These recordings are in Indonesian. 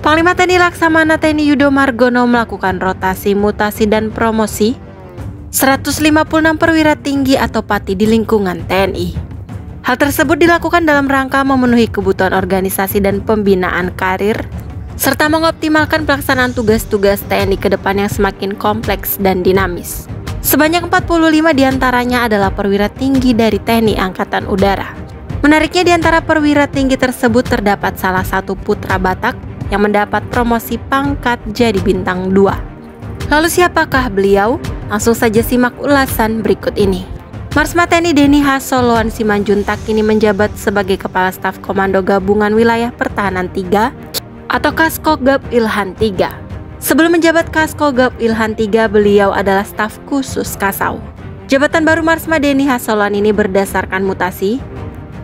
Panglima TNI Laksamana TNI Yudo Margono melakukan rotasi, mutasi, dan promosi 156 perwira tinggi atau pati di lingkungan TNI. Hal tersebut dilakukan dalam rangka memenuhi kebutuhan organisasi dan pembinaan karir, serta mengoptimalkan pelaksanaan tugas-tugas TNI ke depan yang semakin kompleks dan dinamis. Sebanyak 45 diantaranya adalah perwira tinggi dari TNI Angkatan Udara. Menariknya di antara perwira tinggi tersebut terdapat salah satu putra Batak yang mendapat promosi pangkat jadi bintang 2. Lalu siapakah beliau? Langsung saja simak ulasan berikut ini. Marsma TNI Deni Hasoloan Simanjuntak kini menjabat sebagai Kepala Staf Komando Gabungan Wilayah Pertahanan 3 atau Kaskogab Ilhan 3. Sebelum menjabat Kaskogab Ilhan 3, beliau adalah staf khusus Kasau. Jabatan baru Marsma Deni Hasoloan ini berdasarkan mutasi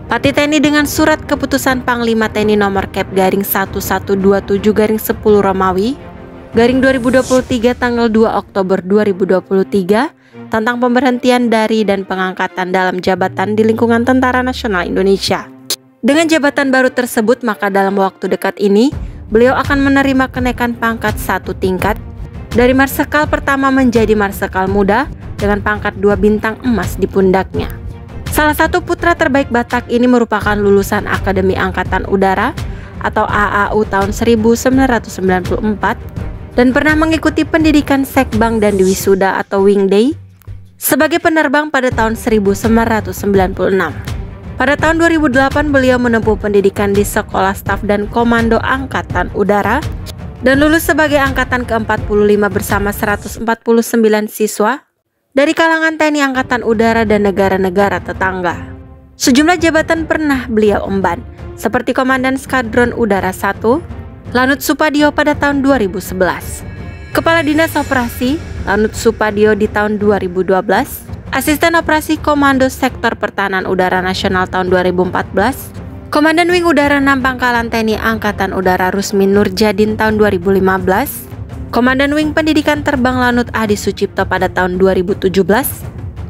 Pati TNI dengan surat keputusan Panglima TNI nomor Kep garing 1127 garing 10 Romawi garing 2023 tanggal 2 Oktober 2023 tentang pemberhentian dari dan pengangkatan dalam jabatan di lingkungan Tentara Nasional Indonesia. Dengan jabatan baru tersebut, maka dalam waktu dekat ini beliau akan menerima kenaikan pangkat 1 tingkat dari Marsekal pertama menjadi Marsekal Muda dengan pangkat 2 bintang emas di pundaknya. Salah satu putra terbaik Batak ini merupakan lulusan Akademi Angkatan Udara atau AAU tahun 1994 dan pernah mengikuti pendidikan Sekbang dan Diwisuda atau Wingday sebagai penerbang pada tahun 1996. Pada tahun 2008 beliau menempuh pendidikan di Sekolah Staf dan Komando Angkatan Udara dan lulus sebagai angkatan ke-45 bersama 149 siswa dari kalangan TNI Angkatan Udara dan negara-negara tetangga. Sejumlah jabatan pernah beliau emban, seperti Komandan Skadron Udara 1, Lanut Supadio pada tahun 2011, Kepala Dinas Operasi, Lanut Supadio di tahun 2012, Asisten Operasi Komando Sektor Pertahanan Udara Nasional tahun 2014, Komandan Wing Udara 6 Pangkalan TNI Angkatan Udara Rusmin Nurjadin tahun 2015, Komandan Wing Pendidikan Terbang Lanut Adi Sucipto pada tahun 2017,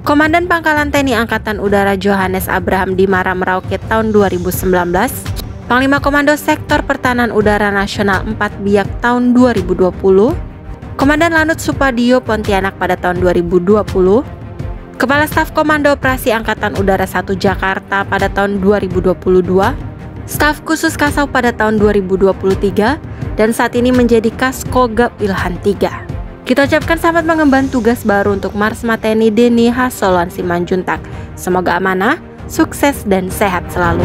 Komandan Pangkalan TNI Angkatan Udara Johannes Abraham Dimara Merauke tahun 2019, Panglima Komando Sektor Pertahanan Udara Nasional 4 Biak tahun 2020, Komandan Lanut Supadio Pontianak pada tahun 2020, Kepala Staf Komando Operasi Angkatan Udara 1 Jakarta pada tahun 2022, Staf Khusus Kasau pada tahun 2023, dan saat ini menjadi Kaskogab Ilhan 3. Kita ucapkan selamat mengemban tugas baru untuk Marsma TNI Deni Hasoloan Simanjuntak. Semoga amanah, sukses, dan sehat selalu.